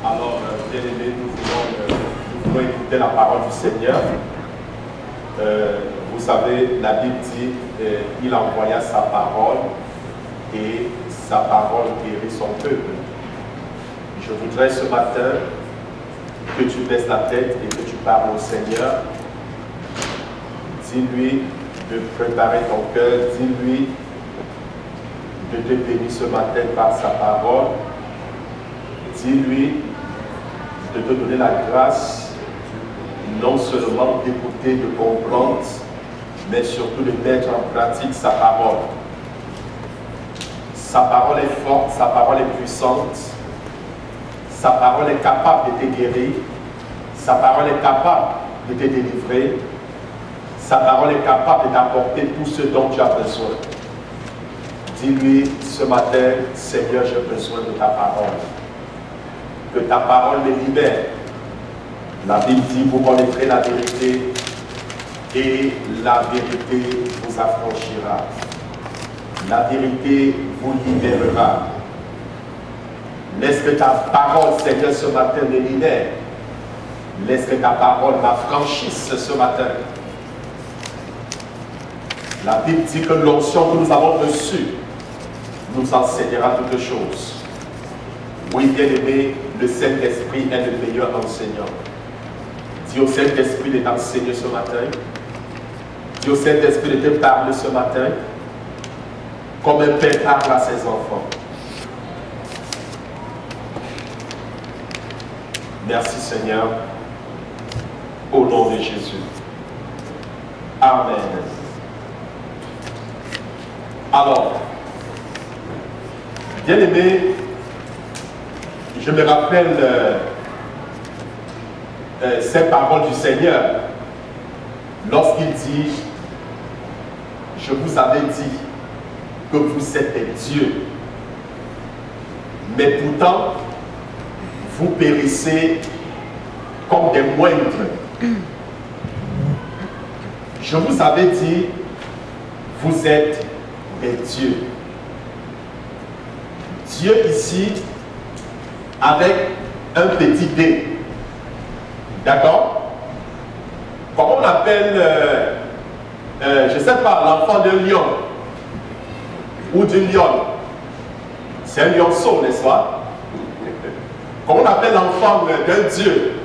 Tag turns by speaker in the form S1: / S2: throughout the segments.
S1: Alors, bien aimés, nous voulons écouter la parole du Seigneur. Vous savez, la Bible dit il envoya sa parole et sa parole guérit son peuple. Je voudrais ce matin que tu baisses la tête et que tu parles au Seigneur. Dis-lui de préparer ton cœur, dis-lui de te bénir ce matin par sa parole. Dis-lui de te donner la grâce, non seulement d'écouter, de comprendre, mais surtout de mettre en pratique sa parole. Sa parole est forte, sa parole est puissante, sa parole est capable de te guérir, sa parole est capable de te délivrer, sa parole est capable de t'apporter tout ce dont tu as besoin. Dis-lui ce matin, Seigneur, j'ai besoin de ta parole. Que ta parole me libère. La Bible dit, vous connaîtrez la vérité et la vérité vous affranchira. La vérité vous libérera. Laisse que ta parole, Seigneur, ce matin me libère. Laisse que ta parole m'affranchisse ce matin. La Bible dit que l'onction que nous avons reçue nous enseignera toutes choses. Oui, bien-aimé, le Saint-Esprit est le meilleur enseignant. Dis au Saint-Esprit de t'enseigner ce matin. Dis au Saint-Esprit de te parler ce matin, comme un père parle à ses enfants. Merci Seigneur, au nom de Jésus. Amen. Alors, bien-aimé, je me rappelle ces paroles du Seigneur lorsqu'il dit, je vous avais dit que vous êtes des dieux, mais pourtant vous périssez comme des moindres. Je vous avais dit, vous êtes des dieux. Dieu ici, avec un petit d. D'accord? Comment on appelle, je ne sais pas, l'enfant d'un lion ou d'une lionne? C'est un lionceau, n'est-ce pas? Comment on appelle l'enfant d'un Dieu?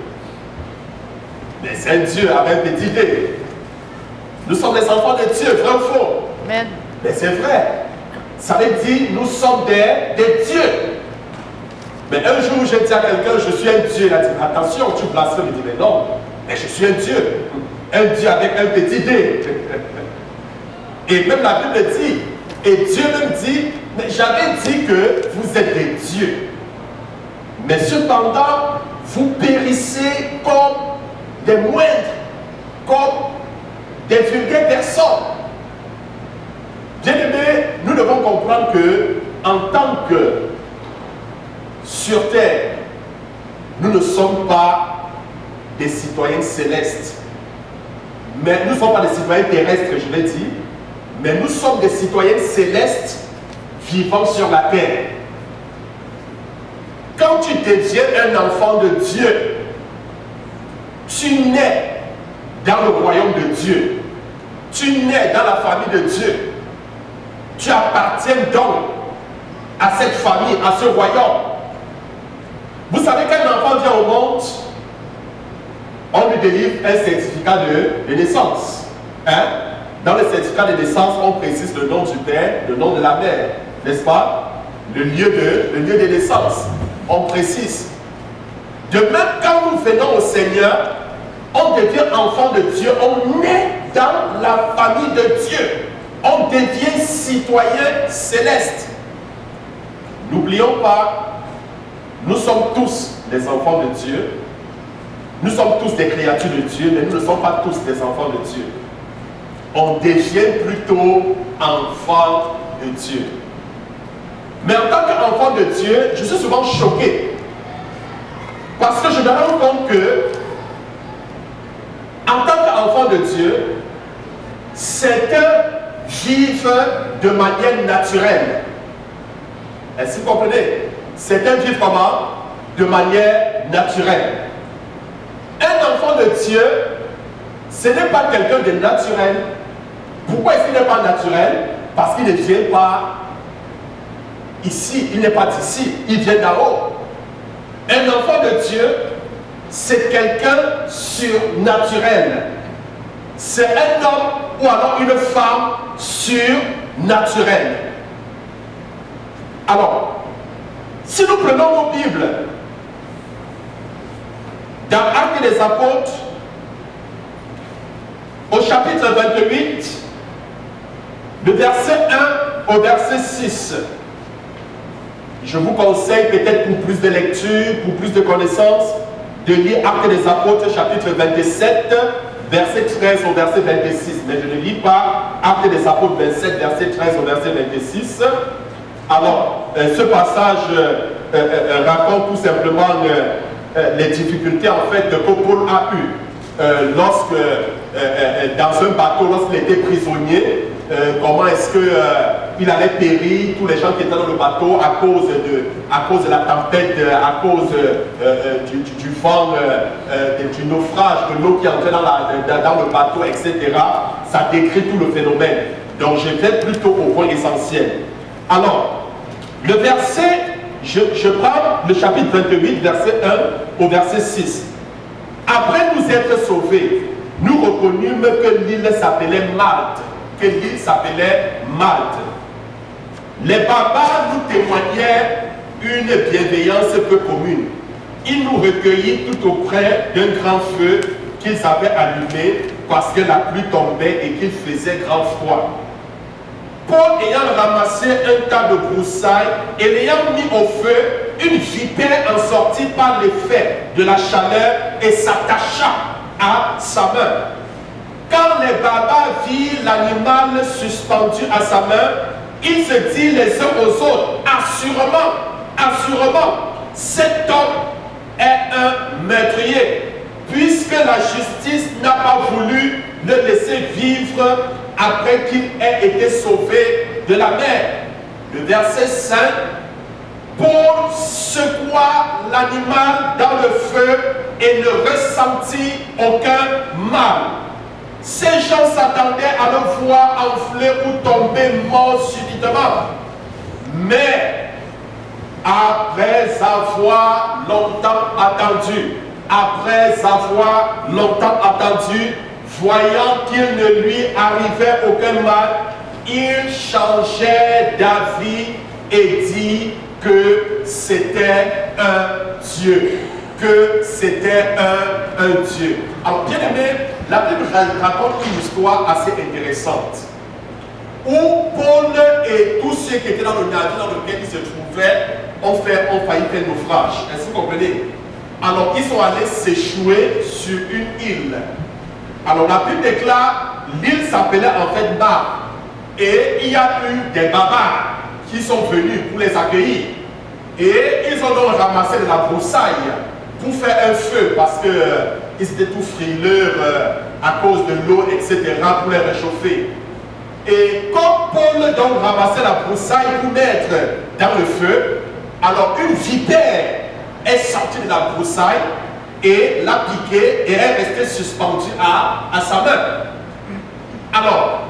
S1: Mais c'est un Dieu avec un petit d. Nous sommes des enfants de Dieu, vrai ou faux?
S2: Amen.
S1: Mais c'est vrai. Ça veut dire nous sommes des dieux. Mais un jour, j'ai dit à quelqu'un, je suis un Dieu. Il a dit, attention, tu blasphèmes. Il dit, mais non, mais je suis un Dieu. Un Dieu avec un petit d. Et même la Bible dit, et Dieu même dit, mais j'avais dit que vous êtes des dieux. Mais cependant, vous périssez comme des moindres, comme des vulgaires personnes. Bien-aimés, nous devons comprendre que, en tant que sur terre, nous ne sommes pas des citoyens célestes. Mais nous ne sommes pas des citoyens terrestres, je l'ai dit, mais nous sommes des citoyens célestes vivant sur la terre. Quand tu deviens un enfant de Dieu, tu nais dans le royaume de Dieu. Tu nais dans la famille de Dieu. Tu appartiens donc à cette famille, à ce royaume. Vous savez, quand un enfant vient au monde, on lui délivre un certificat de naissance. Hein? Dans le certificat de naissance, on précise le nom du père, le nom de la mère, n'est-ce pas? Le lieu de naissance, on précise. De même, quand nous venons au Seigneur, on devient enfant de Dieu, on est dans la famille de Dieu. On devient citoyen céleste. N'oublions pas, nous sommes tous des enfants de Dieu. Nous sommes tous des créatures de Dieu, mais nous ne sommes pas tous des enfants de Dieu. On devient plutôt enfant de Dieu. Mais en tant qu'enfant de Dieu, je suis souvent choqué. Parce que je me rends compte que, en tant qu'enfant de Dieu, certains vivent de manière naturelle. Est-ce que vous comprenez? Certains vivent comment? de manière naturelle. Un enfant de Dieu, ce n'est pas quelqu'un de naturel. Pourquoi est-ce qu'il n'est pas naturel? Parce qu'il ne vient pas ici, il n'est pas d'ici, il vient d'en haut. Un enfant de Dieu, c'est quelqu'un surnaturel. C'est un homme ou alors une femme surnaturelle. Alors, si nous prenons nos Bibles, dans Actes des Apôtres, au chapitre 28, de verset 1 au verset 6, je vous conseille peut-être pour plus de lecture, pour plus de connaissances, de lire Actes des Apôtres, chapitre 27, verset 13 au verset 26. Mais je ne lis pas Actes des Apôtres 27, verset 13 au verset 26. Alors, ce passage raconte tout simplement les difficultés en fait que Paul a eues lorsque, dans un bateau, lorsqu'il était prisonnier, comment est-ce qu'il allait périr, tous les gens qui étaient dans le bateau à cause de la tempête, à cause du vent, du naufrage, de l'eau qui entrait dans le bateau, etc. Ça décrit tout le phénomène. Donc je vais plutôt au point essentiel. Alors, le verset, je prends le chapitre 28, verset 1 au verset 6. Après nous être sauvés, nous reconnûmes que l'île s'appelait Malte. Les barbares nous témoignèrent une bienveillance peu commune. Ils nous recueillirent tout auprès d'un grand feu qu'ils avaient allumé parce que la pluie tombait et qu'il faisait grand froid. Paul ayant ramassé un tas de broussailles et l'ayant mis au feu, une vipère en sortit par l'effet de la chaleur et s'attacha à sa main. Quand les barbares virent l'animal suspendu à sa main, ils se dirent les uns aux autres, assurément, cet homme est un meurtrier, puisque la justice n'a pas voulu le laisser vivre après qu'il ait été sauvé de la mer. Le verset 5, Paul secoua l'animal dans le feu et ne ressentit aucun mal. Ces gens s'attendaient à le voir enfler ou tomber mort subitement. Mais après avoir longtemps attendu, voyant qu'il ne lui arrivait aucun mal, il changeait d'avis et dit que c'était un Dieu. Alors, bien aimé, la Bible raconte une histoire assez intéressante où Paul et tous ceux qui étaient dans le navire dans lequel ils se trouvaient ont failli faire naufrage. Est-ce que vous comprenez? Alors, ils sont allés s'échouer sur une île. Alors, la Bible déclare, l'île s'appelait en fait Mar. Et il y a eu des barbares qui sont venus pour les accueillir. Et ils ont donc ramassé de la broussaille pour faire un feu parce qu'ils étaient tout frileux à cause de l'eau, etc., pour les réchauffer. Et quand Paul donc ramassait la broussaille pour mettre dans le feu, alors une vipère est sortie de la broussaille et l'a piquée et est restée suspendue à sa main. Alors,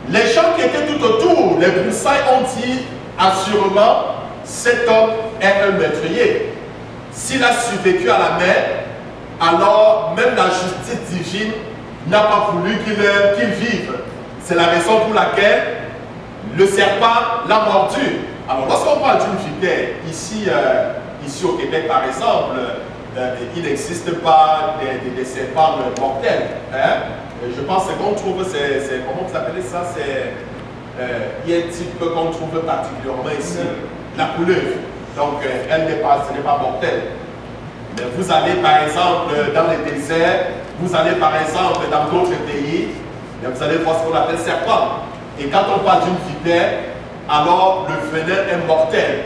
S1: les gens qui étaient tout autour, les broussailles ont dit assurément, cet homme est un meurtrier. S'il a survécu à la mer, alors même la justice divine n'a pas voulu qu'il vive. C'est la raison pour laquelle le serpent l'a mordu. Alors lorsqu'on parle d'une vipère, ici au Québec par exemple, il n'existe pas des serpents mortels. Hein? Je pense qu'on trouve, comment vous appelez ça? Il y a un type qu'on trouve particulièrement ici, la couleuvre. Donc, ce n'est pas mortel. Mais vous allez par exemple dans les déserts, vous allez par exemple dans d'autres pays, vous allez voir ce qu'on appelle serpent. Et quand on parle d'une vipère, alors le venin est mortel.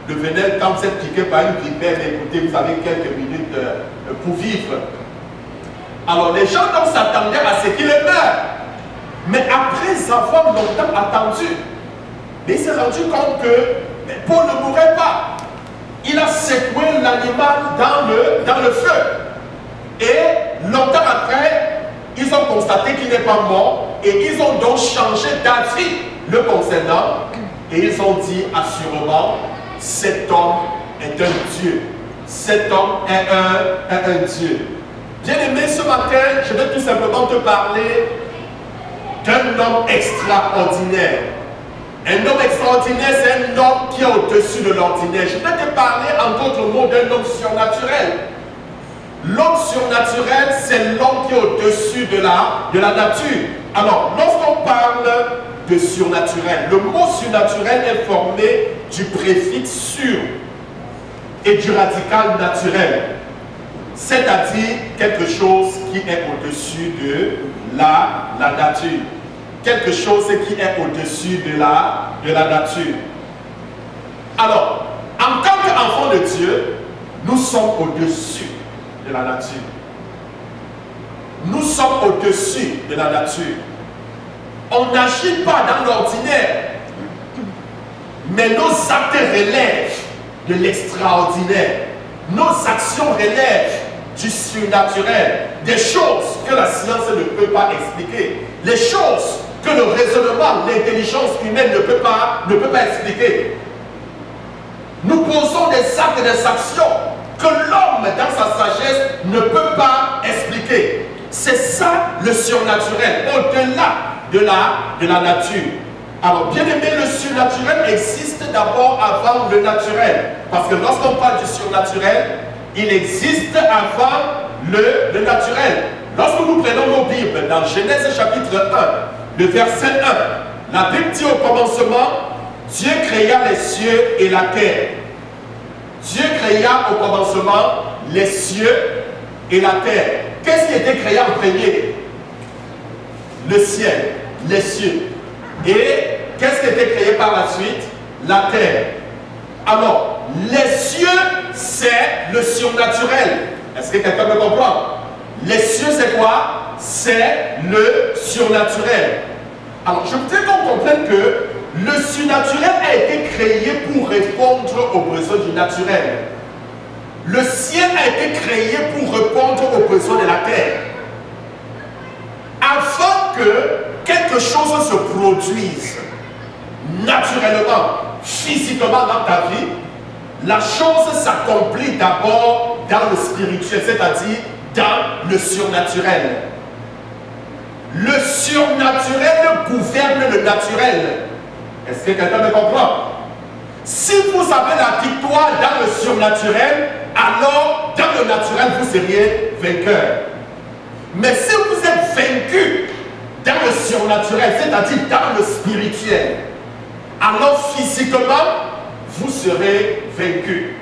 S1: Le venin, quand vous êtes piqué par une vipère, écoutez, vous avez quelques minutes pour vivre. Alors les gens donc s'attendaient à ce qu'il meure. Mais après avoir longtemps attendu, mais il s'est rendu compte que Paul ne mourrait pas. il a secoué l'animal dans le feu. Et longtemps après, ils ont constaté qu'il n'est pas mort et ils ont donc changé d'avis le concernant et ils ont dit assurément, cet homme est un Dieu. Cet homme est un Dieu. Bien-aimé, ce matin, je vais tout simplement te parler d'un homme extraordinaire. Un homme extraordinaire, c'est un homme qui est au-dessus de l'ordinaire. Je vais te parler en d'autres mots d'un homme surnaturel. L'homme surnaturel, c'est l'homme qui est au-dessus de la nature. Alors, lorsqu'on parle de surnaturel, le mot surnaturel est formé du préfixe sur et du radical naturel. C'est-à-dire quelque chose qui est au-dessus de la nature. Quelque chose qui est au-dessus de la nature. Alors, en tant qu'enfant de Dieu, nous sommes au-dessus de la nature. Nous sommes au-dessus de la nature. On n'agit pas dans l'ordinaire, mais nos actes relèvent de l'extraordinaire. Nos actions relèvent du surnaturel, des choses que la science ne peut pas expliquer, les choses que le raisonnement, l'intelligence humaine ne peut pas expliquer. Nous posons des actes et des actions que l'homme, dans sa sagesse, ne peut pas expliquer. C'est ça le surnaturel, au-delà de la nature. Alors, bien aimé, le surnaturel existe d'abord avant le naturel. Parce que lorsqu'on parle du surnaturel, il existe avant le naturel. Lorsque nous prenons nos Bibles, dans Genèse chapitre 1, le verset 1, la Bible dit au commencement, Dieu créa les cieux et la terre. Dieu créa au commencement les cieux et la terre. Qu'est-ce qui était créé en premier? Le ciel, les cieux. Et qu'est-ce qui était créé par la suite? La terre. Alors, les cieux, c'est le surnaturel. Est-ce que quelqu'un me comprend? Les cieux, c'est quoi? C'est le surnaturel. Alors, je voudrais qu'on comprenne que le surnaturel a été créé pour répondre aux besoins du naturel. Le ciel a été créé pour répondre aux besoins de la terre. Afin que quelque chose se produise naturellement, physiquement dans ta vie, la chose s'accomplit d'abord dans le spirituel, c'est-à-dire dans le surnaturel. Le surnaturel gouverne le naturel. Est-ce que quelqu'un me comprend? Si vous avez la victoire dans le surnaturel, alors dans le naturel, vous seriez vainqueur. Mais si vous êtes vaincu dans le surnaturel, c'est-à-dire dans le spirituel, alors physiquement, vous serez vaincu.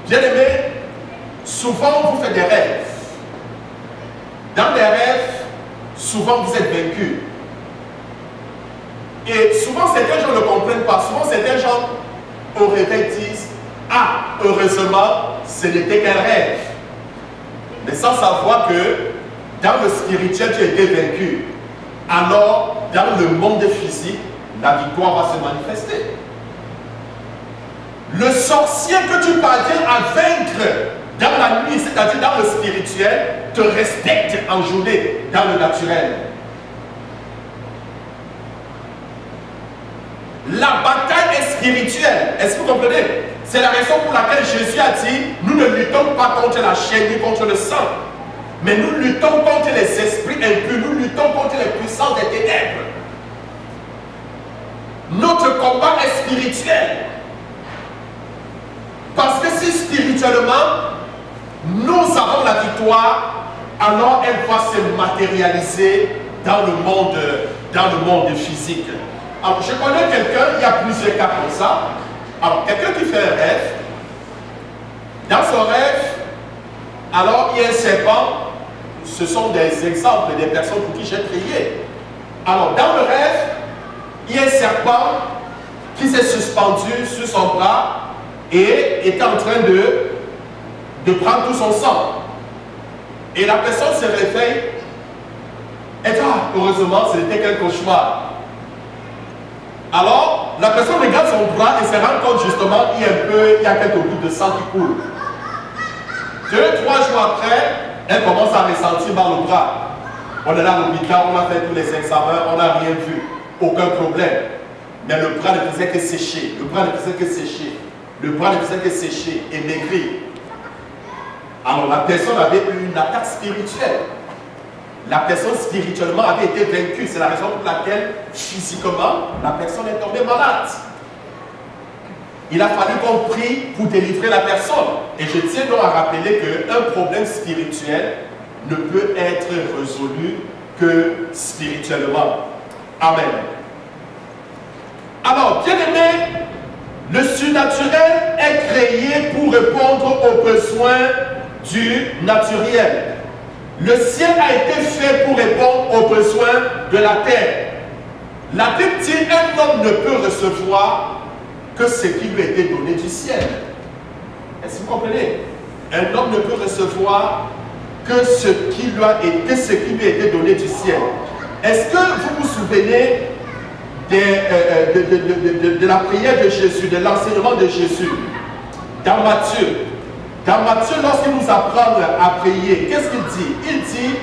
S1: Bien aimé, souvent vous faites des rêves. Dans les rêves, souvent vous êtes vaincu. Et souvent certains gens ne comprennent pas. Souvent certains gens au réveil disent, ah, heureusement, ce n'était qu'un rêve. Mais sans savoir que dans le spirituel, tu as été vaincu. Alors, dans le monde physique, la victoire va se manifester. Le sorcier que tu parviens à vaincre dans la nuit, c'est-à-dire dans le spirituel, te respecte en journée dans le naturel. La bataille est spirituelle. Est-ce que vous comprenez? C'est la raison pour laquelle Jésus a dit, nous ne luttons pas contre la chair ni contre le sang, mais nous luttons contre les esprits impurs, nous luttons contre les puissances des ténèbres. Notre combat est spirituel. Parce que si spirituellement, nous avons la victoire, alors elle va se matérialiser dans le monde physique. Alors, je connais quelqu'un, il y a plusieurs cas comme ça. Alors, quelqu'un qui fait un rêve, dans son rêve, alors il y a un serpent, ce sont des exemples des personnes pour qui j'ai prié. Alors, dans le rêve, il y a un serpent qui s'est suspendu sur son bras et est en train de prendre tout son sang. Et la personne se réveille et dit, ah, heureusement, c'était qu'un cauchemar. Alors, la personne regarde son bras et se rend compte justement qu'il y a quelques gouttes de sang qui coulent. 2-3 jours après, elle commence à ressentir mal au bras. On est là à l'hôpital, on a fait tous les examens, on n'a rien vu, aucun problème. Mais le bras ne faisait que sécher, le bras ne faisait que sécher, le bras ne faisait que sécher et maigrir. Alors la personne avait eu une attaque spirituelle. La personne spirituellement avait été vaincue. C'est la raison pour laquelle physiquement la personne est tombée malade. Il a fallu qu'on prie pour délivrer la personne. Et je tiens donc à rappeler qu'un problème spirituel ne peut être résolu que spirituellement. Amen. Alors, bien aimé, le surnaturel est créé pour répondre aux besoins du naturel. Le ciel a été fait pour répondre aux besoins de la terre. La Bible dit qu'un homme ne peut recevoir que ce qui lui a été donné du ciel. Est-ce que vous comprenez? Un homme ne peut recevoir que ce qui lui a été donné du ciel. Est-ce que vous vous souvenez de la prière de Jésus, de l'enseignement de Jésus dans Matthieu? Dans Matthieu, lorsqu'il nous apprend à prier, qu'est-ce qu'il dit? Il dit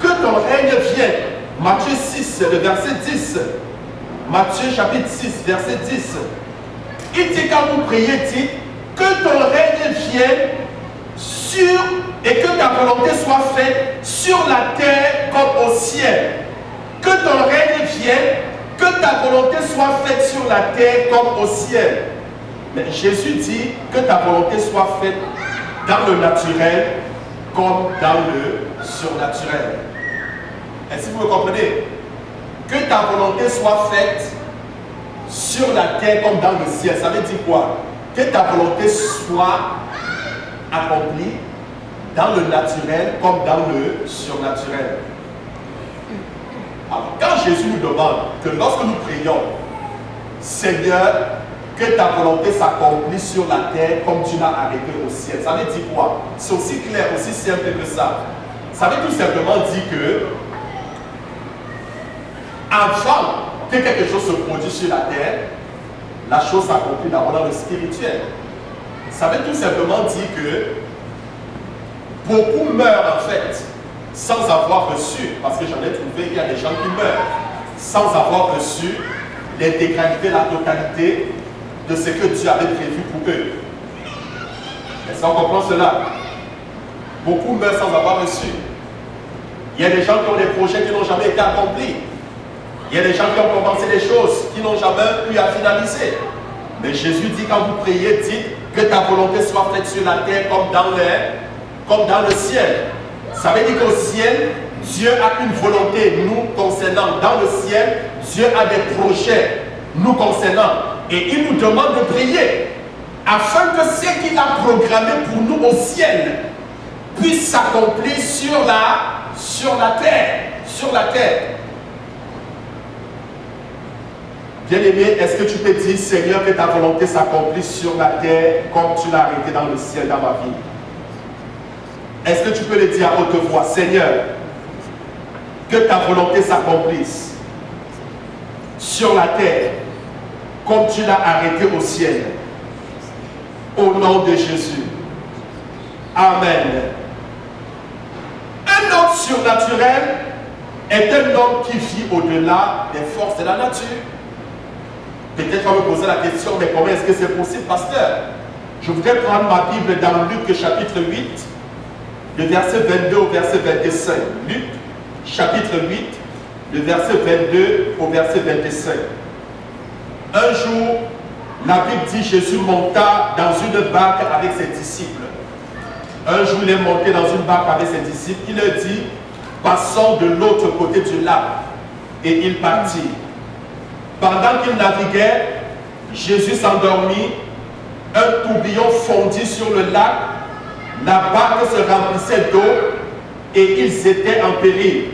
S1: que ton règne vienne. Matthieu 6, le verset 10. Matthieu chapitre 6, verset 10. Il dit quand vous priez, dites que ton règne vienne et que ta volonté soit faite sur la terre comme au ciel. Que ton règne vienne, que ta volonté soit faite sur la terre comme au ciel. Mais Jésus dit que ta volonté soit faite dans le naturel comme dans le surnaturel. Est-ce que vous me comprenez? Que ta volonté soit faite sur la terre comme dans le ciel. Ça veut dire quoi? Que ta volonté soit accomplie dans le naturel comme dans le surnaturel. Alors, quand Jésus nous demande que lorsque nous prions, Seigneur, que ta volonté s'accomplisse sur la terre comme tu l'as arrêté au ciel, ça veut dire quoi? C'est aussi clair, aussi simple que ça. Ça veut tout simplement dire que avant que quelque chose se produise sur la terre, la chose s'accomplit d'abord dans le spirituel. Ça veut tout simplement dire que beaucoup meurent en fait sans avoir reçu, parce que j'en ai trouvé, il y a des gens qui meurent sans avoir reçu l'intégralité, la totalité de ce que Dieu avait prévu pour eux. Est-ce qu'on comprend cela? Beaucoup meurent sans avoir reçu. Il y a des gens qui ont des projets qui n'ont jamais été accomplis. Il y a des gens qui ont commencé des choses qui n'ont jamais pu à finaliser. Mais Jésus dit quand vous priez, dites que ta volonté soit faite sur la terre comme dans le ciel. Ça veut dire qu'au ciel, Dieu a une volonté nous concernant. Dans le ciel, Dieu a des projets nous concernant. Et il nous demande de prier afin que ce qu'il a programmé pour nous au ciel puisse s'accomplir sur la terre. Bien-aimé, est-ce que tu peux dire, Seigneur, que ta volonté s'accomplisse sur la terre comme tu l'as arrêté dans le ciel dans ma vie? Est-ce que tu peux le dire à haute voix, Seigneur, que ta volonté s'accomplisse sur la terre comme tu l'as arrêté au ciel? Au nom de Jésus. Amen. Un homme surnaturel est un homme qui vit au-delà des forces de la nature. Peut-être qu'on va me poser la question, mais comment est-ce que c'est possible, pasteur? Je voudrais prendre ma Bible dans Luc chapitre 8, le verset 22 au verset 25. Luc chapitre 8, le verset 22 au verset 25. Un jour, la Bible dit Jésus monta dans une barque avec ses disciples. Un jour, il est monté dans une barque avec ses disciples. Il leur dit, passons de l'autre côté du lac. Et il partit. Pendant qu'il naviguait, Jésus s'endormit. Un tourbillon fondit sur le lac. La barque se remplissait d'eau et ils étaient en péril.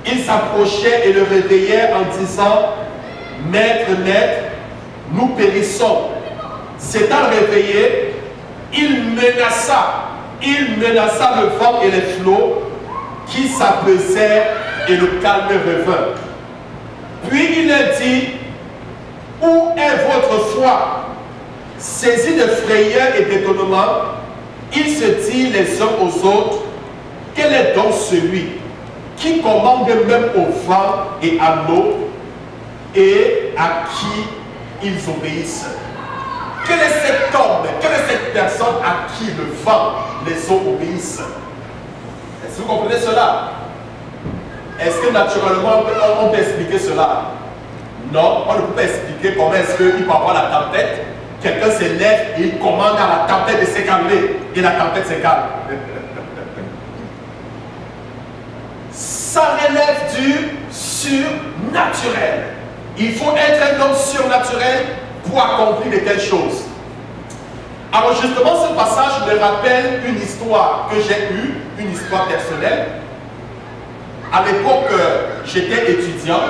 S1: Ils s'approchaient et le réveillaient en disant, Maître, Maître, nous périssons. S'étant réveillé, il menaça le vent et les flots qui s'apaisaient et le calme revint. Puis il leur dit, Où est votre foi? Saisis de frayeur et d'étonnement, ils se disent les uns aux autres, quel est donc celui qui commande même au vent et à l'eau et à qui ils obéissent? Quel est cet homme, quelle est cette personne à qui le vent, les eaux obéissent? Est-ce que vous comprenez cela? Est-ce que naturellement on peut expliquer cela? Non, on ne peut pas expliquer comment est-ce qu'il peut avoir la tempête. Quelqu'un se lève et il commande à la tempête de se calmer et la tempête se calme. Ça relève du surnaturel. Il faut être un homme surnaturel pour accomplir de telles choses. Alors justement, ce passage me rappelle une histoire que j'ai eue, une histoire personnelle. À l'époque, j'étais étudiant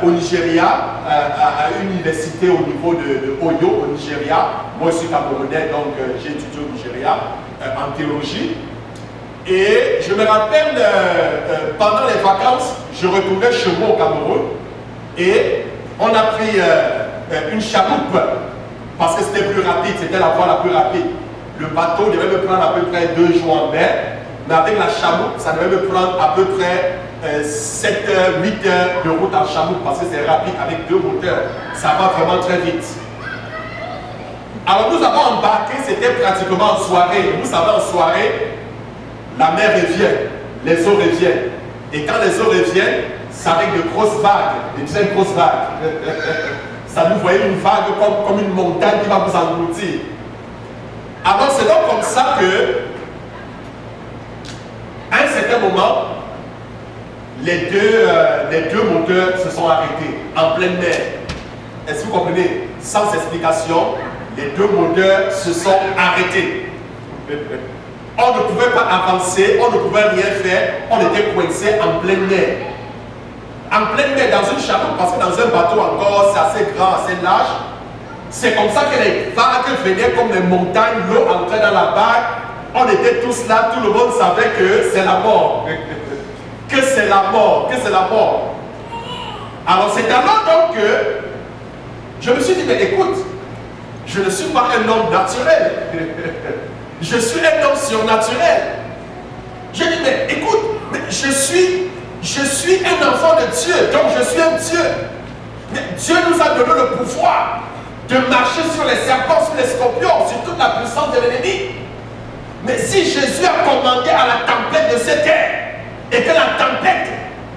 S1: au Nigeria, à une université au niveau de Oyo, au Nigeria. Moi, je suis camerounais, donc j'ai étudié au Nigeria en théologie. Et je me rappelle, pendant les vacances, je retournais chez moi au Cameroun et on a pris une chaloupe parce que c'était plus rapide, c'était la voie la plus rapide. Le bateau devait me prendre à peu près 2 jours en mer, mais avec la chaloupe, ça devait me prendre à peu près 7 heures, 8 heures de route en chaloupe parce que c'est rapide avec 2 moteurs. Ça va vraiment très vite. Alors nous avons embarqué, c'était pratiquement en soirée. Vous savez, en soirée, la mer revient, les eaux reviennent. Et quand les eaux reviennent, c'est avec de grosses vagues, de très grosses vagues. Ça nous voyait une vague comme une montagne qui va vous engloutir. Alors c'est donc comme ça que, à un certain moment, les deux moteurs se sont arrêtés en pleine mer. Est-ce que vous comprenez? Sans explication, les 2 moteurs se sont arrêtés. On ne pouvait pas avancer, on ne pouvait rien faire, on était coincé en pleine mer. En pleine mer, dans une chaloupe, parce que dans un bateau encore, c'est assez grand, assez large. C'est comme ça que les vagues venaient comme des montagnes, l'eau entrait dans la vague. On était tous là, tout le monde savait que c'est la mort. Que c'est la mort, que c'est la mort. Alors c'est alors donc que je me suis dit, mais écoute, je ne suis pas un homme naturel. Je suis un homme surnaturel. Je dis, mais écoute, mais je suis un enfant de Dieu, donc je suis un Dieu. Mais Dieu nous a donné le pouvoir de marcher sur les serpents, sur les scorpions, sur toute la puissance de l'ennemi. Mais si Jésus a commandé à la tempête de cette terre, et que la tempête,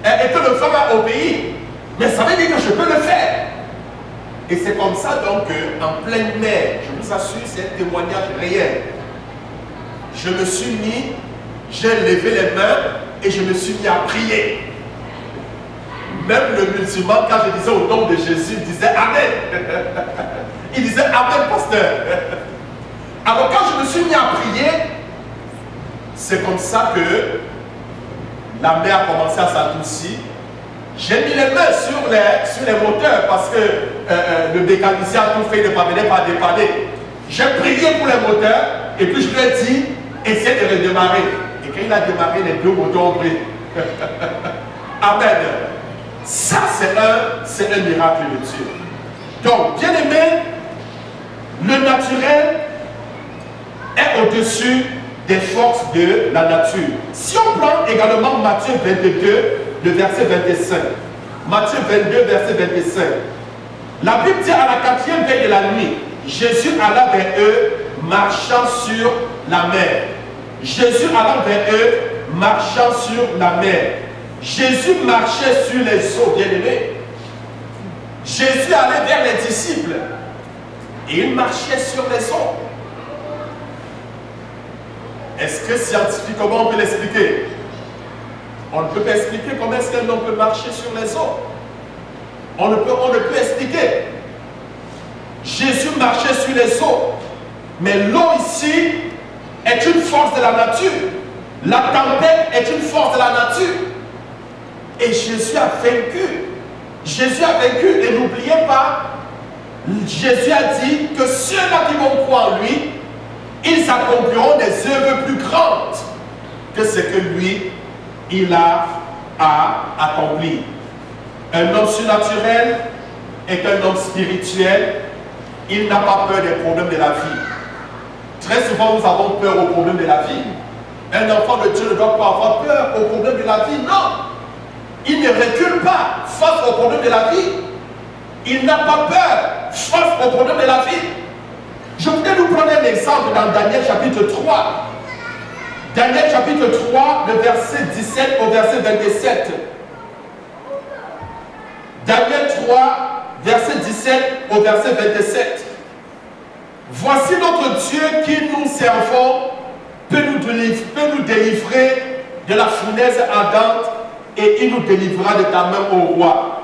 S1: et que le vent a obéi, mais ça veut dire que je peux le faire. Et c'est comme ça donc qu'en pleine mer, je vous assure, c'est un témoignage réel. Je me suis mis, j'ai levé les mains et je me suis mis à prier. Même le musulman, quand je disais au nom de Jésus, il disait Amen. Il disait Amen, pasteur. Alors quand je me suis mis à prier, c'est comme ça que la mer a commencé à s'adoucir. J'ai mis les mains sur les moteurs parce que le mécanicien a tout fait, ne parvenait pas à dépanner. J'ai prié pour les moteurs et puis je lui ai dit, essaie de redémarrer. Et quand il a démarré, les 2 moteurs ont pris. Amen. Ça, c'est un miracle de Dieu. Donc, bien aimé, le naturel est au-dessus des forces de la nature. Si on prend également Matthieu 22, le verset 25. Matthieu 22, verset 25. La Bible dit à la 4e veille de la nuit, Jésus alla vers eux, marchant sur la mer. Jésus alla vers eux, marchant sur la mer. Jésus marchait sur les eaux, bien-aimés. Jésus allait vers les disciples et il marchait sur les eaux. Est-ce que scientifiquement on peut l'expliquer? On ne peut pas expliquer comment est-ce qu'un homme peut marcher sur les eaux. On ne peut expliquer. Jésus marchait sur les eaux. Mais l'eau ici est une force de la nature. La tempête est une force de la nature. Et Jésus a vaincu. Jésus a vaincu. Et n'oubliez pas, Jésus a dit que ceux-là qui vont croire en lui, ils accompliront des œuvres plus grandes que ce que lui, il a accompli. Un homme surnaturel est un homme spirituel, il n'a pas peur des problèmes de la vie. Très souvent, nous avons peur aux problèmes de la vie. Un enfant de Dieu ne doit pas avoir peur aux problèmes de la vie. Non. Il ne recule pas face aux problèmes de la vie. Il n'a pas peur face aux problèmes de la vie. Je voudrais nous prendre un exemple dans Daniel chapitre 3. Daniel chapitre 3, le verset 17 au verset 27. Daniel 3, verset 17 au verset 27. Voici notre Dieu qui nous servons peut nous délivrer de la fournaise ardente et il nous délivrera de ta main, ô roi.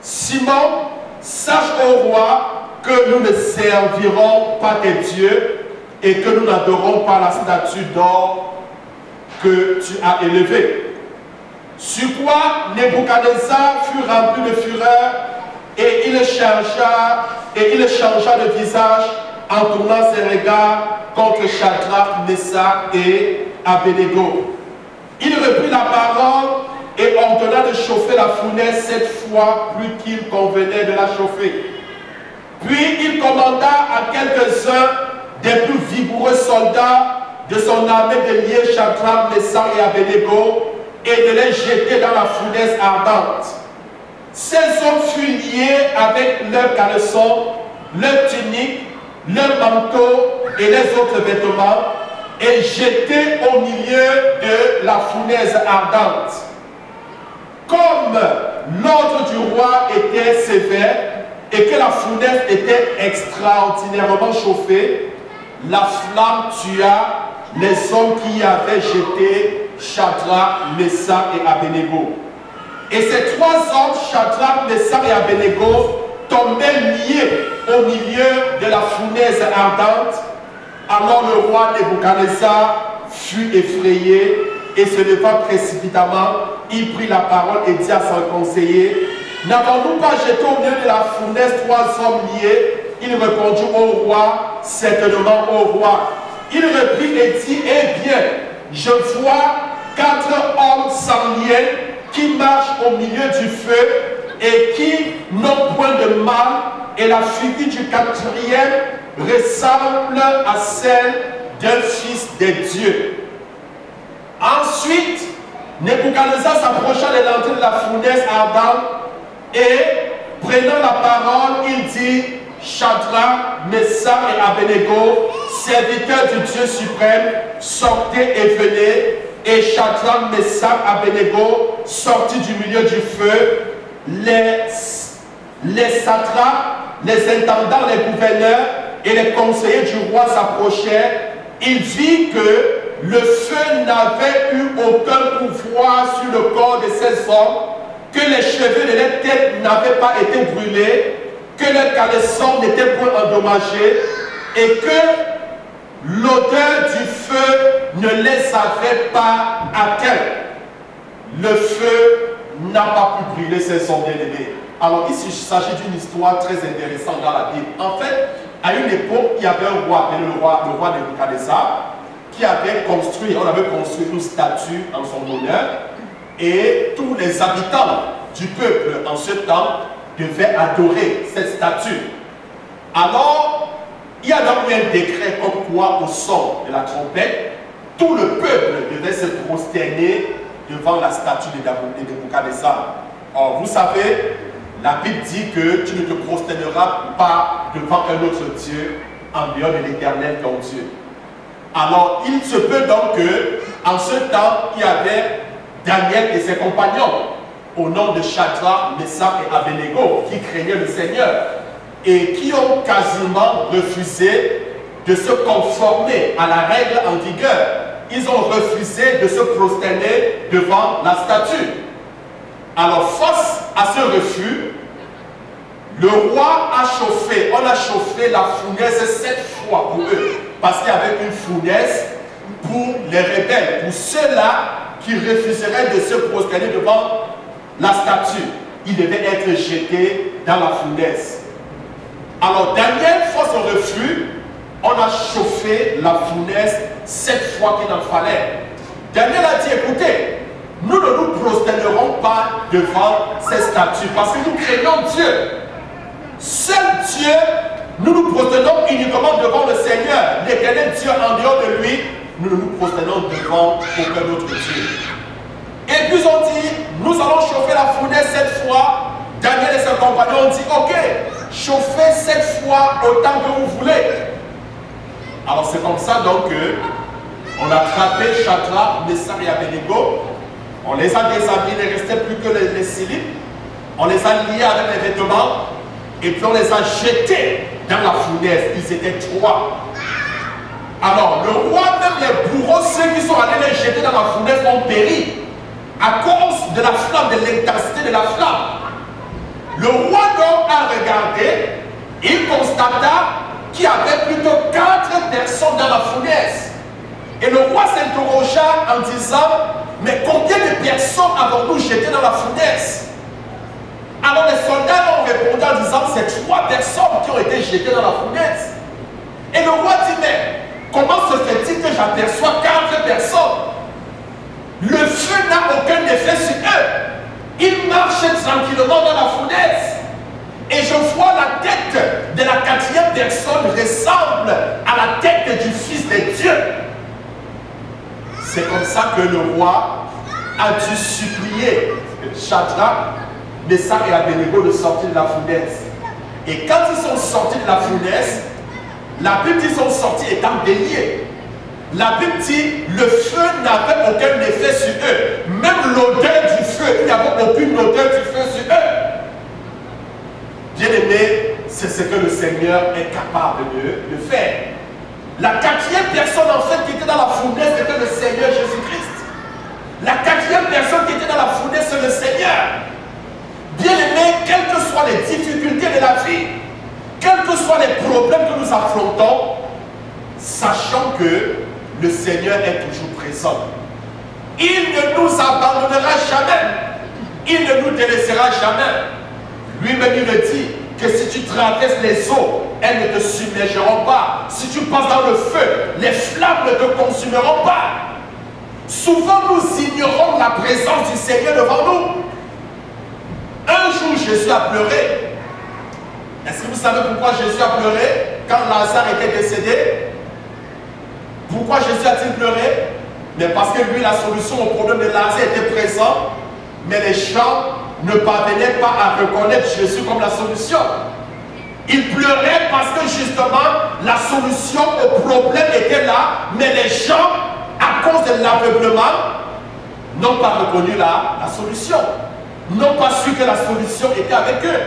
S1: Simon, sache, ô roi, que nous ne servirons pas tes dieux et que nous n'adorons pas la statue d'or que tu as élevée. Sur quoi Nebuchadnezzar fut rempli de fureur et il changea de visage en tournant ses regards contre Shadrach, Meshach et Abednego. Il reprit la parole et ordonna de chauffer la fournaise 7 fois plus qu'il convenait de la chauffer. Puis il commanda à quelques-uns des plus vigoureux soldats de son armée de lier Shadrach, Meshach et Abednego et de les jeter dans la fournaise ardente. Ces hommes furent liés avec leurs caleçons, leurs tuniques, leurs manteaux et les autres vêtements et jetés au milieu de la fournaise ardente. Comme l'ordre du roi était sévère et que la fournaise était extraordinairement chauffée, la flamme tua les hommes qui y avaient jeté Shadrach, Meshach et Abednego. Et ces 3 hommes, Shadrach, Meshach et Abednego, tombaient liés au milieu de la fournaise ardente. Alors le roi Nebuchadnezzar fut effrayé et se leva précipitamment. Il prit la parole et dit à son conseiller: n'avons-nous pas jeté au milieu de la fournaise 3 hommes liés? Il répondit au roi: certainement, au roi. Il reprit et dit: eh bien, je vois 4 hommes sans lien qui marchent au milieu du feu et qui n'ont point de mal, et la figure du 4e ressemble à celle d'un fils des dieux. Ensuite, Nebuchadnezzar s'approcha de l'entrée de la fournaise ardente et, prenant la parole, il dit: Shadrach, Meshach et Abednego, serviteurs du Dieu suprême, sortez et venez. Et Shadrach, Meshach, Abednego sortit du milieu du feu. Les satrapes, les intendants, les gouverneurs et les conseillers du roi s'approchèrent. Il vit que le feu n'avait eu aucun pouvoir sur le corps de ces hommes, que les cheveux de leur tête n'avaient pas été brûlés, que leurs caleçons n'étaient point endommagés et que l'odeur du feu ne les avait pas atteints. Le feu n'a pas pu brûler ces hommes bien-aimés. Alors ici, il s'agit d'une histoire très intéressante dans la Bible. En fait, à une époque, il y avait un roi, le roi Nebuchadnezzar, qui avait construit, on avait construit une statue en son honneur, et tous les habitants du peuple en ce temps devaient adorer cette statue. Alors, il y a donc eu un décret comme quoi, au son de la trompette, tout le peuple devait se prosterner devant la statue de Nebuchadnezzar. Or, vous savez, la Bible dit que tu ne te prosterneras pas devant un autre Dieu en dehors de l'Éternel ton Dieu. Alors, il se peut donc que, en ce temps, il y avait Daniel et ses compagnons, au nom de Shadrach, Meshach et Abednego, qui craignaient le Seigneur et qui ont quasiment refusé de se conformer à la règle en vigueur. Ils ont refusé de se prosterner devant la statue. Alors, face à ce refus, le roi a chauffé, on a chauffé la fournaise 7 fois pour eux, parce qu'il y avait une fournaise pour les rebelles, pour ceux-là qui refuseraient de se prosterner devant la statue. Ils devaient être jetés dans la fournaise. Alors Daniel, face au refus, on a chauffé la fournaise 7 fois qu'il en fallait. Daniel a dit: écoutez, nous ne nous prosternerons pas devant ces statues parce que nous craignons Dieu. Seul Dieu, nous nous prosternons uniquement devant le Seigneur, l'éternel Dieu. En dehors de lui, nous ne nous prosternons devant aucun autre Dieu. Et puis on dit, nous allons chauffer la fournaise cette fois. Daniel et ses compagnons ont dit, ok, chauffez cette fois autant que vous voulez. Alors c'est comme ça donc on a attrapé Shadrach, Meshach et Abednego. On les a déshabillés, il ne restait plus que les cilices. On les a liés avec les vêtements. Et puis on les a jetés dans la fournaise. Ils étaient 3. Alors le roi, même les bourreaux, ceux qui sont allés les jeter dans la fournaise ont péri à cause de la flamme, de l'intensité de la flamme. Le roi donc a regardé, il constata qu'il y avait plutôt 4 personnes dans la fournaise. Et le roi s'interrogea en disant, mais combien de personnes avons-nous jetées dans la fournaise? Alors les soldats ont répondu en disant, c'est 3 personnes qui ont été jetées dans la fournaise. Et le roi dit, mais comment se fait-il que j'aperçois 4 personnes? Le feu n'a aucun effet sur eux. Ils marchent tranquillement dans la fournaise. Et je vois la tête de la 4e personne ressemble à la tête du Fils de Dieu. C'est comme ça que le roi a dû supplier Shadrach, Meshach et Abednego de sortir de la fournaise. Et quand ils sont sortis de la fournaise, la Bible dit qu'ils sont sortis étant déliés. La Bible dit le feu n'avait aucun effet sur eux. Même l'odeur du feu, il n'y avait aucune odeur du feu sur eux. Bien-aimé, c'est ce que le Seigneur est capable de faire. La 4e personne en fait qui était dans la fournaise, c'était le Seigneur Jésus-Christ. La 4e personne qui était dans la fournaise, c'est le Seigneur. Bien-aimé, quelles que soient les difficultés de la vie, quels que soient les problèmes que nous affrontons, sachant que le Seigneur est toujours présent. Il ne nous abandonnera jamais. Il ne nous délaissera jamais. Lui-même, il le dit, que si tu traverses les eaux, elles ne te submergeront pas. Si tu passes dans le feu, les flammes ne te consumeront pas. Souvent, nous ignorons la présence du Seigneur devant nous. Un jour, Jésus a pleuré. Est-ce que vous savez pourquoi Jésus a pleuré quand Lazare était décédé? Pourquoi Jésus a-t-il pleuré? Mais parce que lui, la solution au problème de Lazare était présente, mais les gens ne parvenaient pas à reconnaître Jésus comme la solution. Il pleurait parce que justement, la solution au problème était là, mais les gens, à cause de l'aveuglement, n'ont pas reconnu la solution. N'ont pas su que la solution était avec eux.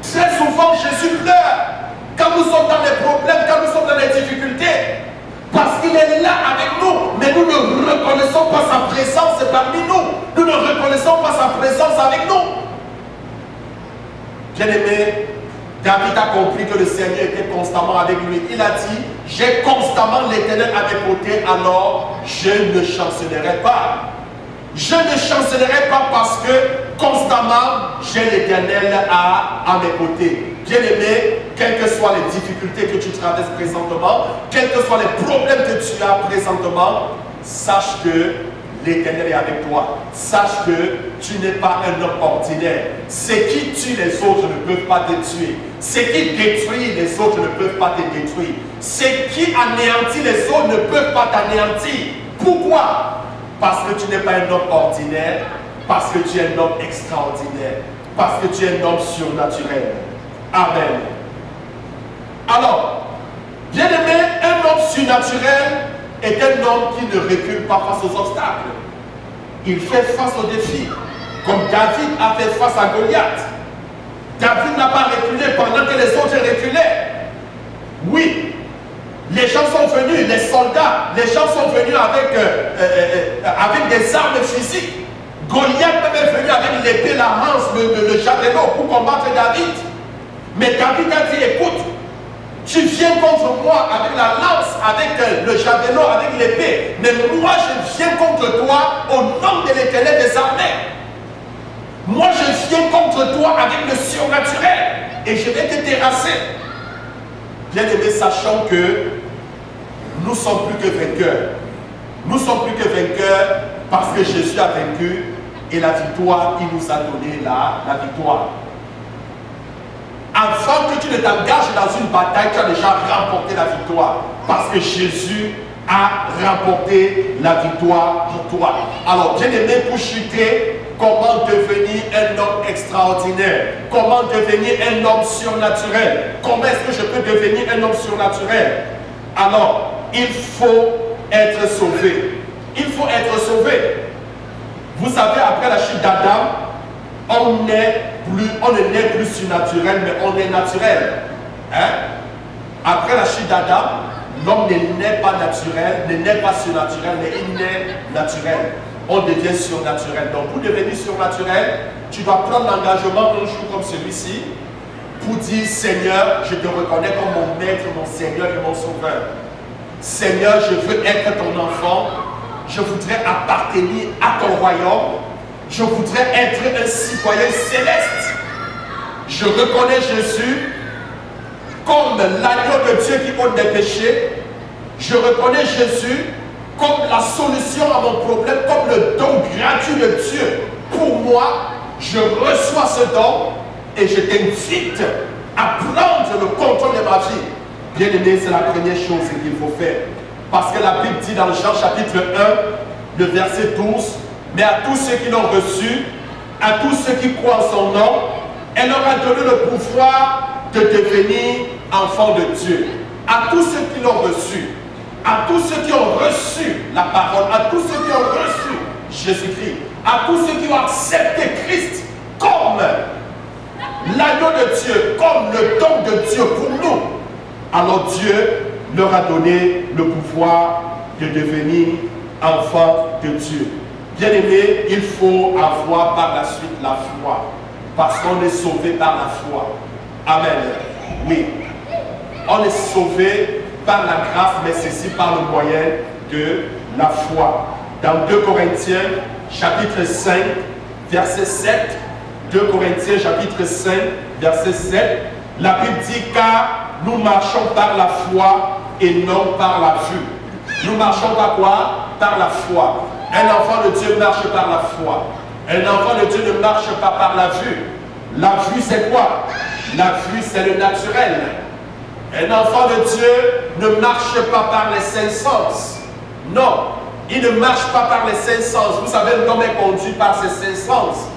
S1: Très souvent, Jésus pleure quand nous sommes dans les problèmes, quand nous sommes dans les difficultés. Parce qu'il est là avec nous, mais nous ne reconnaissons pas sa présence parmi nous. Nous ne reconnaissons pas sa présence avec nous. Bien-aimé, David a compris que le Seigneur était constamment avec lui. Il a dit, j'ai constamment l'Éternel à mes côtés, alors je ne chancellerai pas. Je ne chancellerai pas parce que constamment j'ai l'Éternel à mes côtés. Bien-aimé, quelles que soient les difficultés que tu traverses présentement, quels que soient les problèmes que tu as présentement, sache que l'Éternel est avec toi. Sache que tu n'es pas un homme ordinaire. Ce qui tue les autres ne peuvent pas te tuer. Ce qui détruit les autres ne peuvent pas te détruire. Ce qui anéantit les autres ne peuvent pas t'anéantir. Pourquoi? Parce que tu n'es pas un homme ordinaire, parce que tu es un homme extraordinaire, parce que tu es un homme surnaturel. Amen. Alors, bien-aimé, un homme surnaturel est un homme qui ne recule pas face aux obstacles. Il fait face aux défis, comme David a fait face à Goliath. David n'a pas reculé pendant que les autres reculaient. Oui, les gens sont venus, les soldats, les gens sont venus avec des armes physiques. Goliath même est venu avec l'épée, la lance, le javelot pour combattre David. Mais David a dit, écoute, tu viens contre moi avec la lance, avec le javelot, avec l'épée. Mais moi, je viens contre toi au nom de l'Éternel des armées. Moi, je viens contre toi avec le surnaturel. Et je vais te terrasser. Bien-aimés, sachant que nous ne sommes plus que vainqueurs. Nous ne sommes plus que vainqueurs Parce que Jésus a vaincu et la victoire, il nous a donné la victoire. Avant que tu ne t'engages dans une bataille, tu as déjà remporté la victoire. Parce que Jésus a remporté la victoire pour toi. Alors, bien aimé, pour chuter, comment devenir un homme extraordinaire? Comment devenir un homme surnaturel? Comment est-ce que je peux devenir un homme surnaturel? Alors, il faut être sauvé. Il faut être sauvé. Vous savez, après la chute d'Adam, on ne naît plus surnaturel, mais on est naturel. Hein? Après la chute d'Adam, l'homme ne naît pas naturel, ne naît pas surnaturel, mais il naît naturel. On devient surnaturel. Donc, pour devenir surnaturel, tu dois prendre l'engagement un jour comme celui-ci pour dire, Seigneur, je te reconnais comme mon maître, mon Seigneur et mon Sauveur. Seigneur, je veux être ton enfant. Je voudrais appartenir à ton royaume. Je voudrais être un citoyen céleste. Je reconnais Jésus comme l'agneau de Dieu qui ôte des péchés. Je reconnais Jésus comme la solution à mon problème, comme le don gratuit de Dieu. Pour moi, je reçois ce don et je t'invite à prendre le contrôle de ma vie. Bien aimé, c'est la première chose qu'il faut faire. Parce que la Bible dit dans Jean chapitre 1, le verset 12, mais à tous ceux qui l'ont reçu, à tous ceux qui croient en son nom, elle leur a donné le pouvoir de devenir enfants de Dieu. À tous ceux qui l'ont reçu, à tous ceux qui ont reçu la parole, à tous ceux qui ont reçu Jésus-Christ, à tous ceux qui ont accepté Christ comme l'agneau de Dieu, comme le don de Dieu pour nous. Alors Dieu leur a donné le pouvoir de devenir enfants de Dieu. Bien aimé, il faut avoir par la suite la foi, parce qu'on est sauvé par la foi. Amen. Oui. On est sauvé par la grâce, mais ceci par le moyen de la foi. Dans 2 Corinthiens, chapitre 5, verset 7, 2 Corinthiens, chapitre 5, verset 7, la Bible dit, car nous marchons par la foi et non par la vue. Nous marchons par quoi? Par la foi. Un enfant de Dieu marche par la foi. Un enfant de Dieu ne marche pas par la vue. La vue, c'est quoi? La vue, c'est le naturel. Un enfant de Dieu ne marche pas par les cinq sens. Non, il ne marche pas par les cinq sens. Vous savez, l'homme est conduit par ses cinq sens.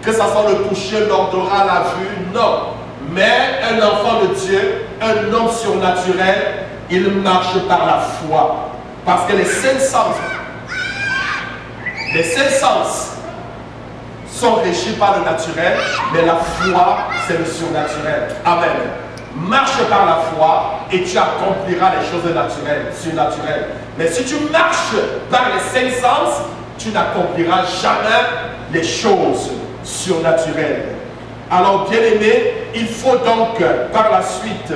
S1: Que ce soit le toucher, l'odorat, la vue, non. Mais un enfant de Dieu, un homme surnaturel, il marche par la foi. Parce que les cinq sens sont régis par le naturel, mais la foi, c'est le surnaturel. Amen. Marche par la foi et tu accompliras les choses naturelles, surnaturelles. Mais si tu marches par les cinq sens, tu n'accompliras jamais les choses surnaturelles. Alors, bien aimé, il faut donc par la suite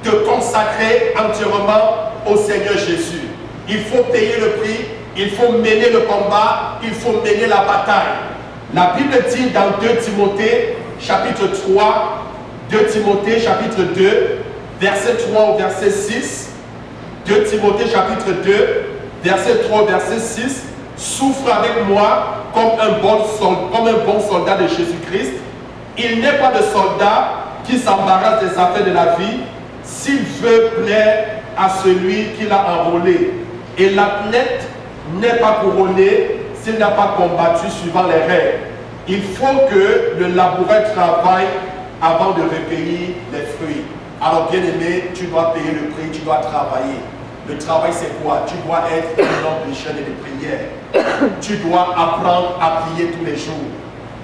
S1: te consacrer entièrement au Seigneur Jésus. Il faut payer le prix, il faut mener le combat, il faut mener la bataille. La Bible dit dans 2 Timothée, chapitre 3, 2 Timothée, chapitre 2, verset 3 au verset 6. 2 Timothée, chapitre 2, verset 3 au verset 6. Souffre avec moi comme un bon soldat de Jésus-Christ. Il n'est pas de soldat qui s'embarrasse des affaires de la vie s'il veut plaire à celui qui l'a enrôlé. Et l'athlète n'est pas couronné s'il n'a pas combattu suivant les règles. Il faut que le laboureur travaille avant de recueillir les fruits. Alors bien aimé, tu dois payer le prix, tu dois travailler. Le travail c'est quoi? Tu dois être un homme de jeûne et de prière. Tu dois apprendre à prier tous les jours.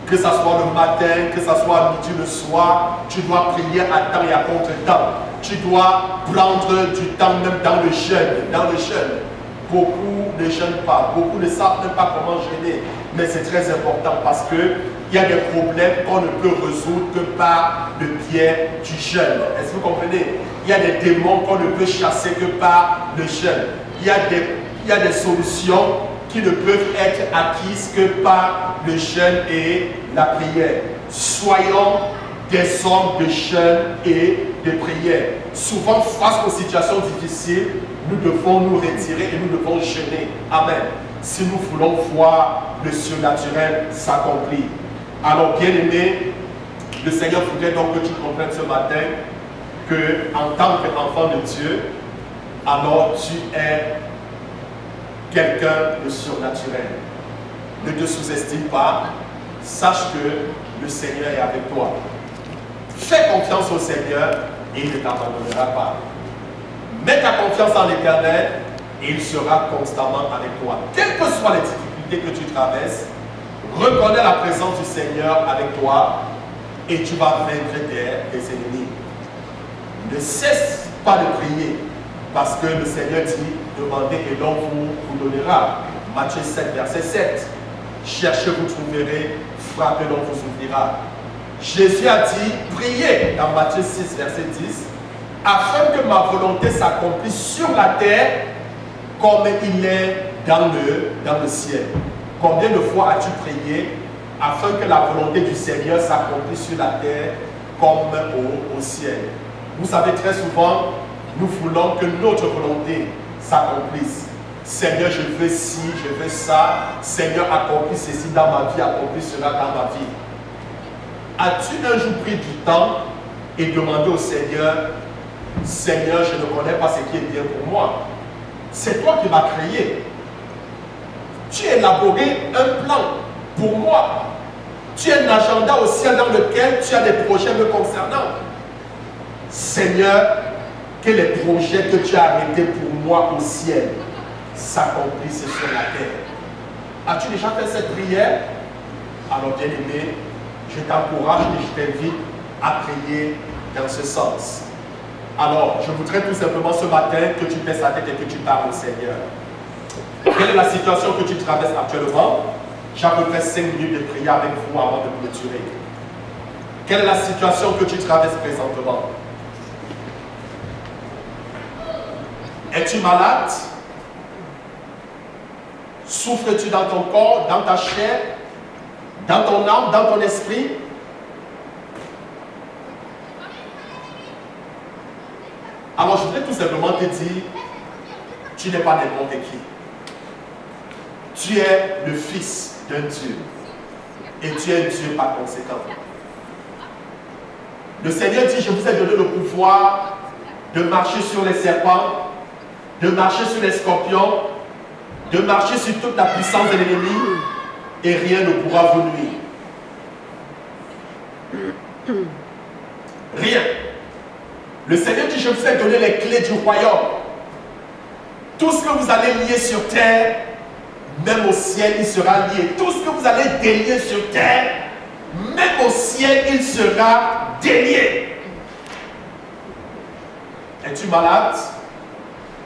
S1: Que ce soit le matin, que ce soit à midi, le soir, tu dois prier à temps et à contre-temps. Tu dois prendre du temps même dans le jeûne. Beaucoup ne jeûnent pas, beaucoup ne savent même pas comment jeûner. Mais c'est très important parce qu'il y a des problèmes qu'on ne peut résoudre que par le biais du jeûne. Est-ce que vous comprenez? Il y a des démons qu'on ne peut chasser que par le jeûne. Il y a des solutions qui ne peuvent être acquises que par le jeûne et la prière. Soyons des hommes de jeûne et de prière. Souvent, face aux situations difficiles, nous devons nous retirer et nous devons jeûner. Amen. si nous voulons voir le surnaturel s'accomplir. Alors, bien-aimé, le Seigneur voudrait donc que tu comprennes ce matin que, en tant qu'enfant de Dieu, alors tu es quelqu'un de surnaturel. Ne te sous-estime pas, sache que le Seigneur est avec toi. Fais confiance au Seigneur et il ne t'abandonnera pas. Mets ta confiance en l'Éternel et il sera constamment avec toi. Quelles que soient les difficultés que tu traverses, reconnais la présence du Seigneur avec toi et tu vas vaincre tes ennemis. Ne cesse pas de prier parce que le Seigneur dit, demandez et l'on vous donnera. Matthieu 7, verset 7. Cherchez, vous trouverez, frappez, l'on vous ouvrira. Jésus a dit, priez dans Matthieu 6, verset 10, afin que ma volonté s'accomplisse sur la terre comme il est dans le ciel. Combien de fois as-tu prié afin que la volonté du Seigneur s'accomplisse sur la terre comme au ciel? Vous savez, très souvent, nous voulons que notre volonté s'accomplisse. Seigneur, je veux ci, je veux ça. Seigneur, accomplis ceci dans ma vie, accomplis cela dans ma vie. As-tu un jour pris du temps et demandé au Seigneur, Seigneur, je ne connais pas ce qui est bien pour moi. C'est toi qui m'as créé. Tu as élaboré un plan pour moi. Tu as un agenda au ciel dans lequel tu as des projets me concernant. Seigneur, que les projets que tu as arrêtés pour moi au ciel s'accomplissent sur la terre. As-tu déjà fait cette prière? Alors bien aimé, je t'encourage et je t'invite à prier dans ce sens. Alors, je voudrais tout simplement ce matin que tu baisses la tête et que tu parles au Seigneur. Quelle est la situation que tu traverses actuellement? J'ai à peu près 5 minutes de prière avec vous avant de clôturer. Quelle est la situation que tu traverses présentement? Es-tu malade? Souffres-tu dans ton corps, dans ta chair, dans ton âme, dans ton esprit? Alors je voudrais tout simplement te dire, tu n'es pas n'importe qui. Tu es le fils d'un Dieu. Et tu es un Dieu par conséquent. Le Seigneur dit, je vous ai donné le pouvoir de marcher sur les serpents, de marcher sur les scorpions, de marcher sur toute la puissance de l'ennemi, et rien ne pourra vous nuire. Rien. Le Seigneur dit, je vous ai donné les clés du royaume. Tout ce que vous allez lier sur terre, même au ciel, il sera lié. Tout ce que vous allez délier sur terre, même au ciel, il sera délié. Es-tu malade?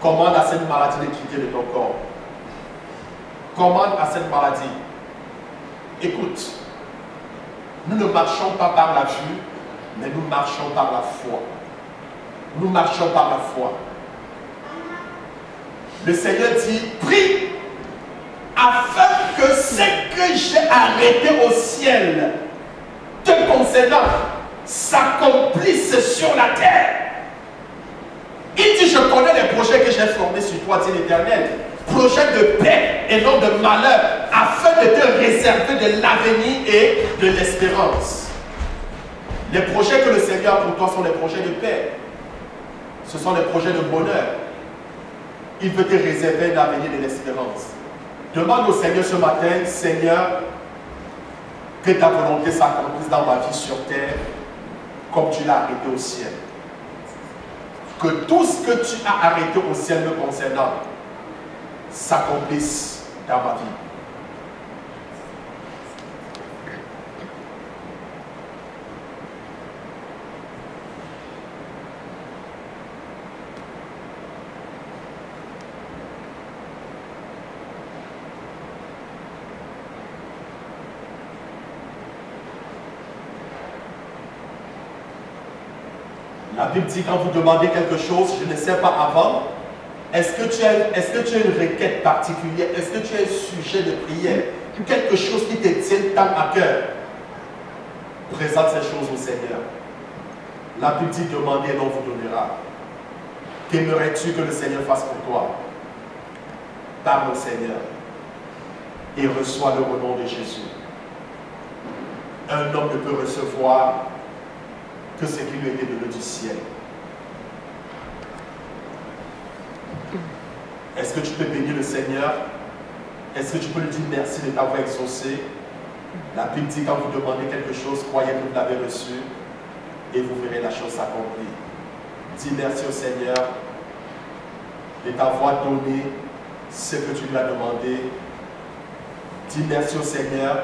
S1: Commande à cette maladie de quitter de ton corps. Commande à cette maladie. Écoute, nous ne marchons pas par la vue, mais nous marchons par la foi. Nous marchons par la foi. Le Seigneur dit, prie afin que ce que j'ai arrêté au ciel te concernant s'accomplisse sur la terre. Il dit, je connais les projets que j'ai formés sur toi, dit l'Éternel. Projets de paix et non de malheur, afin de te réserver de l'avenir et de l'espérance. Les projets que le Seigneur a pour toi sont des projets de paix. Ce sont des projets de bonheur. Il veut te réserver un avenir et de l'espérance. Demande au Seigneur ce matin, Seigneur, que ta volonté s'accomplisse dans ma vie sur terre, comme tu l'as arrêté au ciel. Que tout ce que tu as arrêté au ciel me concernant s'accomplisse dans ma vie. La Bible dit, quand vous demandez quelque chose, je ne sais pas avant, est-ce que tu as une requête particulière? Est-ce que tu as un sujet de prière? Quelque chose qui te tient tant à cœur? Présente ces choses au Seigneur. La Bible dit, demandez et l'on vous donnera. Qu'aimerais-tu que le Seigneur fasse pour toi? Parle au Seigneur. et reçois-le au nom de Jésus. Un homme ne peut recevoir que ce qui lui a été donné du ciel. Est-ce que tu peux bénir le Seigneur? Est-ce que tu peux lui dire merci de t'avoir exaucé? La Bible dit quand vous demandez quelque chose, croyez que vous l'avez reçu et vous verrez la chose s'accomplir. Dis merci au Seigneur de t'avoir donné ce que tu lui as demandé. Dis merci au Seigneur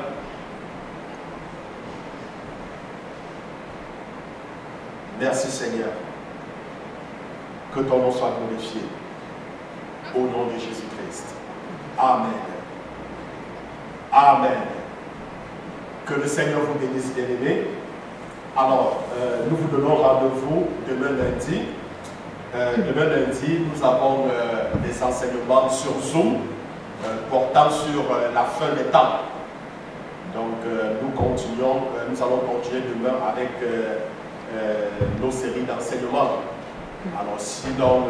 S1: merci Seigneur. Que ton nom soit glorifié. Au nom de Jésus-Christ. Amen. Amen. Que le Seigneur vous bénisse, bien-aimés. Alors, nous vous donnons rendez-vous demain lundi. Demain lundi, nous avons des enseignements sur Zoom portant sur la fin des temps. Donc, nous allons continuer demain avec nos séries d'enseignements. Alors, sinon,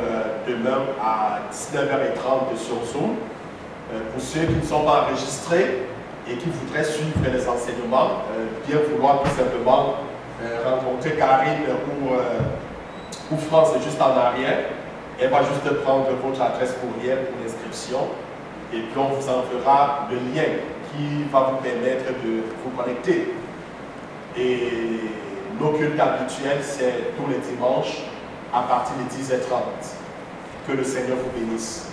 S1: demain à 19h30 sur Zoom, pour ceux qui ne sont pas enregistrés et qui voudraient suivre les enseignements, bien vouloir tout simplement rencontrer Karine ou France juste en arrière. Elle va juste prendre votre adresse courriel pour l'inscription et puis on vous enverra le lien qui va vous permettre de vous connecter. Et nos cultes habituels, c'est tous les dimanches à partir de 10h30. Que le Seigneur vous bénisse.